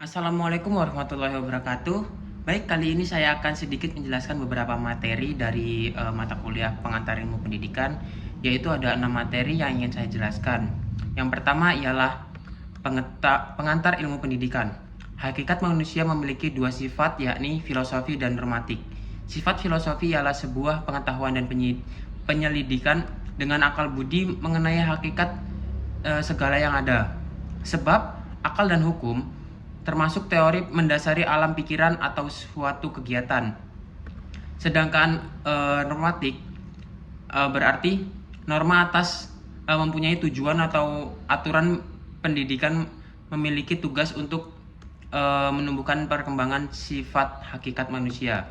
Assalamualaikum warahmatullahi wabarakatuh. Baik, kali ini saya akan sedikit menjelaskan beberapa materi dari mata kuliah pengantar ilmu pendidikan, yaitu ada 6 materi yang ingin saya jelaskan. Yang pertama ialah pengantar ilmu pendidikan. Hakikat manusia memiliki dua sifat, yakni filosofi dan normatik. Sifat filosofi ialah sebuah pengetahuan dan penyelidikan dengan akal budi mengenai hakikat segala yang ada. Sebab akal dan hukum termasuk teori mendasari alam pikiran atau suatu kegiatan. Sedangkan normatik berarti norma atas mempunyai tujuan atau aturan pendidikan memiliki tugas untuk menumbuhkan perkembangan sifat hakikat manusia.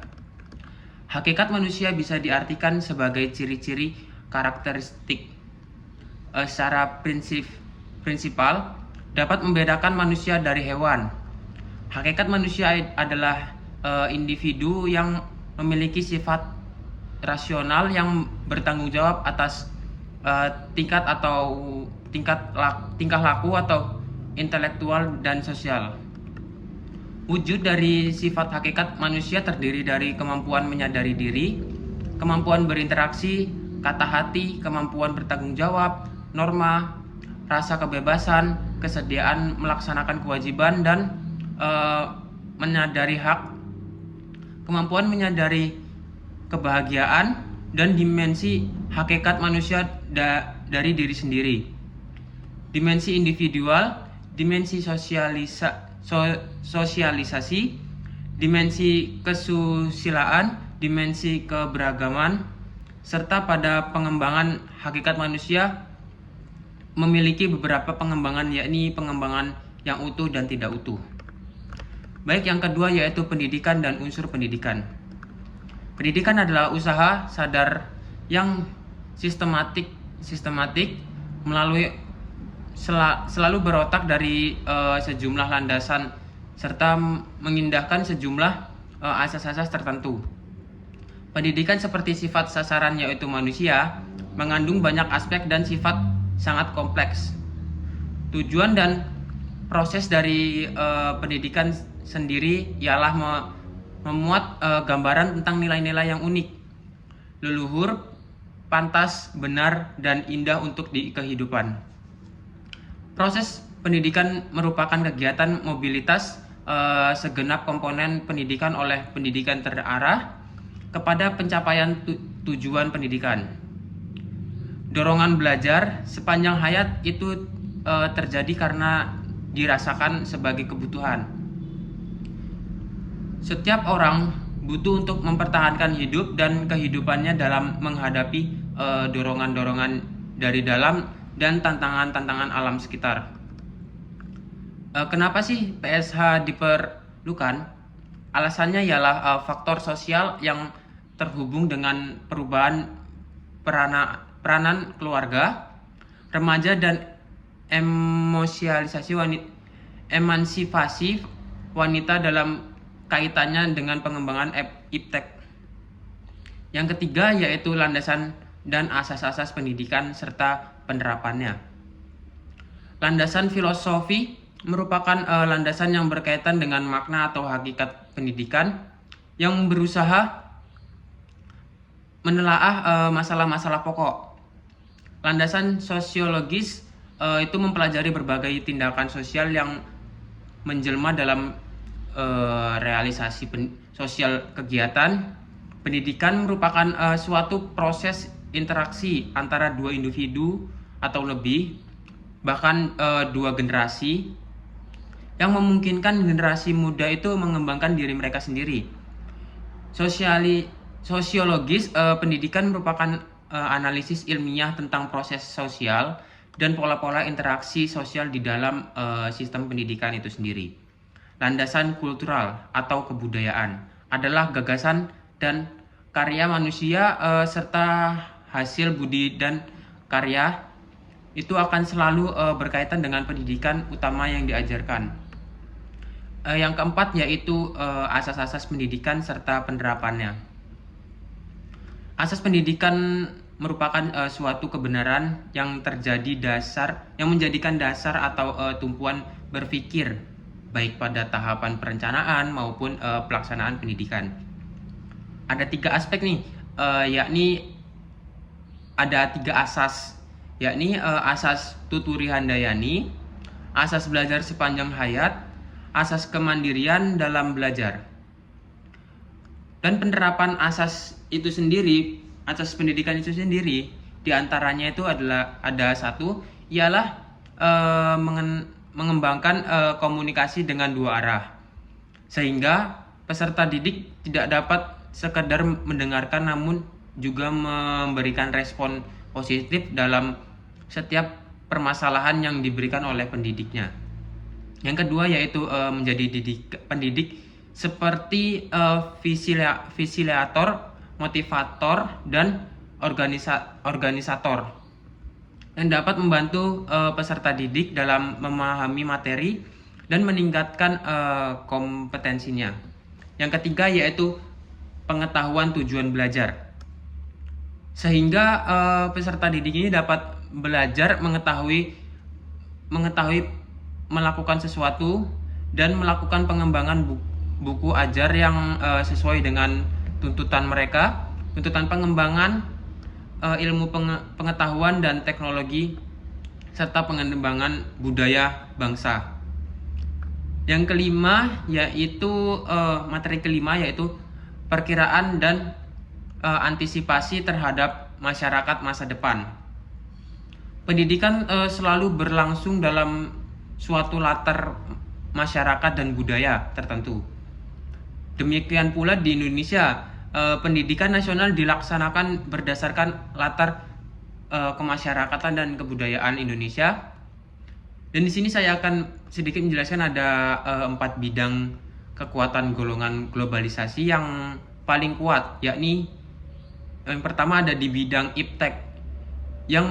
Hakikat manusia bisa diartikan sebagai ciri-ciri karakteristik secara prinsipal dapat membedakan manusia dari hewan. Hakikat manusia adalah individu yang memiliki sifat rasional yang bertanggung jawab atas tingkah laku atau intelektual dan sosial. Wujud dari sifat hakikat manusia terdiri dari kemampuan menyadari diri, kemampuan berinteraksi, kata hati, kemampuan bertanggung jawab, norma, rasa kebebasan, kesediaan melaksanakan kewajiban, dan menyadari hak, kemampuan menyadari kebahagiaan, dan dimensi hakikat manusia dari diri sendiri. Dimensi individual, dimensi sosialisasi, dimensi kesusilaan, dimensi keberagaman, serta pada pengembangan hakikat manusia memiliki beberapa pengembangan, yakni pengembangan yang utuh dan tidak utuh. Baik, yang kedua yaitu pendidikan dan unsur pendidikan. Pendidikan adalah usaha sadar yang sistematik melalui selalu berotak dari sejumlah landasan serta mengindahkan sejumlah asas-asas tertentu. Pendidikan seperti sifat sasaran yaitu manusia mengandung banyak aspek dan sifat sangat kompleks. Tujuan dan proses dari pendidikan sendiri ialah memuat gambaran tentang nilai-nilai yang unik, leluhur, pantas, benar, dan indah untuk di kehidupan. Proses pendidikan merupakan kegiatan mobilitas segenap komponen pendidikan oleh pendidikan terarah kepada pencapaian tujuan pendidikan. Dorongan belajar sepanjang hayat itu terjadi karena dirasakan sebagai kebutuhan. Setiap orang butuh untuk mempertahankan hidup dan kehidupannya dalam menghadapi dorongan-dorongan dari dalam dan tantangan-tantangan alam sekitar. Kenapa sih PSH diperlukan? Alasannya ialah faktor sosial yang terhubung dengan perubahan peranan keluarga, remaja, dan emansipasi wanita dalam kaitannya dengan pengembangan iptek. Yang ketiga yaitu landasan dan asas-asas pendidikan serta penerapannya. Landasan filosofi merupakan landasan yang berkaitan dengan makna atau hakikat pendidikan yang berusaha menelaah masalah-masalah pokok. Landasan sosiologis itu mempelajari berbagai tindakan sosial yang menjelma dalam realisasi sosial kegiatan. Pendidikan merupakan suatu proses interaksi antara dua individu atau lebih, bahkan dua generasi, yang memungkinkan generasi muda itu mengembangkan diri mereka sendiri. Sosiologis pendidikan merupakan analisis ilmiah tentang proses sosial dan pola-pola interaksi sosial di dalam sistem pendidikan itu sendiri. Landasan kultural atau kebudayaan adalah gagasan dan karya manusia serta hasil budi dan karya itu akan selalu berkaitan dengan pendidikan utama yang diajarkan. Yang keempat yaitu asas-asas pendidikan serta penerapannya. Asas pendidikan merupakan suatu kebenaran yang menjadikan dasar atau tumpuan berpikir baik pada tahapan perencanaan maupun pelaksanaan pendidikan. Ada 3 aspek nih, yakni ada 3 asas, yakni asas tuturi handayani, asas belajar sepanjang hayat, asas kemandirian dalam belajar. Dan penerapan asas itu sendiri, asas pendidikan itu sendiri, diantaranya itu adalah ada satu, ialah mengembangkan komunikasi dengan 2 arah, sehingga peserta didik tidak dapat sekedar mendengarkan namun juga memberikan respon positif dalam setiap permasalahan yang diberikan oleh pendidiknya. Yang kedua yaitu menjadi pendidik seperti fasilitator, motivator, dan organisator yang dapat membantu peserta didik dalam memahami materi dan meningkatkan kompetensinya. Yang ketiga yaitu pengetahuan tujuan belajar, sehingga peserta didik ini dapat belajar mengetahui melakukan sesuatu dan melakukan pengembangan buku ajar yang sesuai dengan tuntutan mereka, tuntutan pengembangan ilmu pengetahuan dan teknologi, serta pengembangan budaya bangsa. Yang kelima yaitu materi kelima yaitu perkiraan dan antisipasi terhadap masyarakat masa depan. Pendidikan selalu berlangsung dalam suatu latar masyarakat dan budaya tertentu. Demikian pula di Indonesia, pendidikan nasional dilaksanakan berdasarkan latar kemasyarakatan dan kebudayaan Indonesia. Dan di sini saya akan sedikit menjelaskan ada 4 bidang kekuatan golongan globalisasi yang paling kuat, yakni yang pertama ada di bidang iptek yang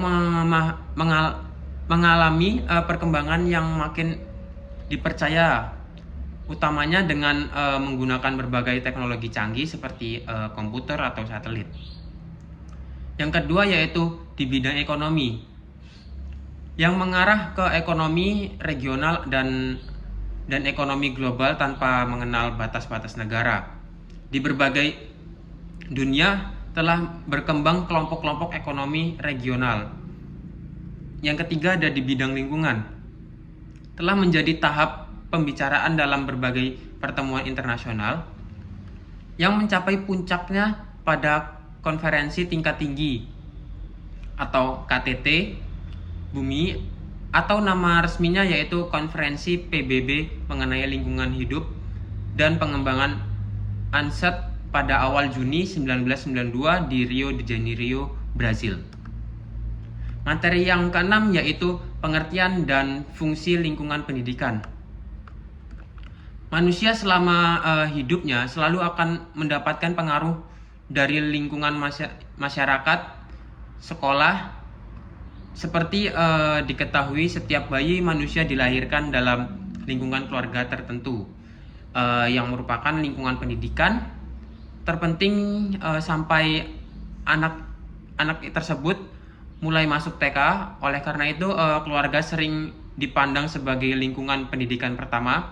mengalami perkembangan yang makin dipercaya, utamanya dengan menggunakan berbagai teknologi canggih seperti komputer atau satelit. Yang kedua yaitu di bidang ekonomi yang mengarah ke ekonomi regional dan ekonomi global tanpa mengenal batas-batas negara. Di berbagai dunia telah berkembang kelompok-kelompok ekonomi regional. Yang ketiga ada di bidang lingkungan. Telah menjadi tahap pembicaraan dalam berbagai pertemuan internasional yang mencapai puncaknya pada konferensi tingkat tinggi atau KTT Bumi, atau nama resminya yaitu Konferensi PBB mengenai lingkungan hidup dan pengembangan UNCED pada awal Juni 1992 di Rio de Janeiro, Brazil. Materi yang keenam yaitu pengertian dan fungsi lingkungan pendidikan. Manusia selama hidupnya selalu akan mendapatkan pengaruh dari lingkungan masyarakat, sekolah. Seperti diketahui, setiap bayi manusia dilahirkan dalam lingkungan keluarga tertentu yang merupakan lingkungan pendidikan terpenting sampai anak tersebut mulai masuk TK. Oleh karena itu keluarga sering dipandang sebagai lingkungan pendidikan pertama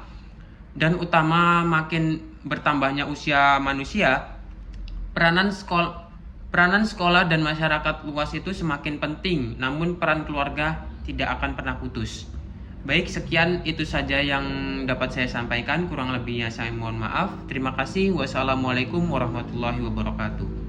dan utama. Makin bertambahnya usia manusia, peranan sekolah dan masyarakat luas itu semakin penting, namun peran keluarga tidak akan pernah putus. Baik, sekian itu saja yang dapat saya sampaikan. Kurang lebihnya saya mohon maaf. Terima kasih. Wassalamualaikum warahmatullahi wabarakatuh.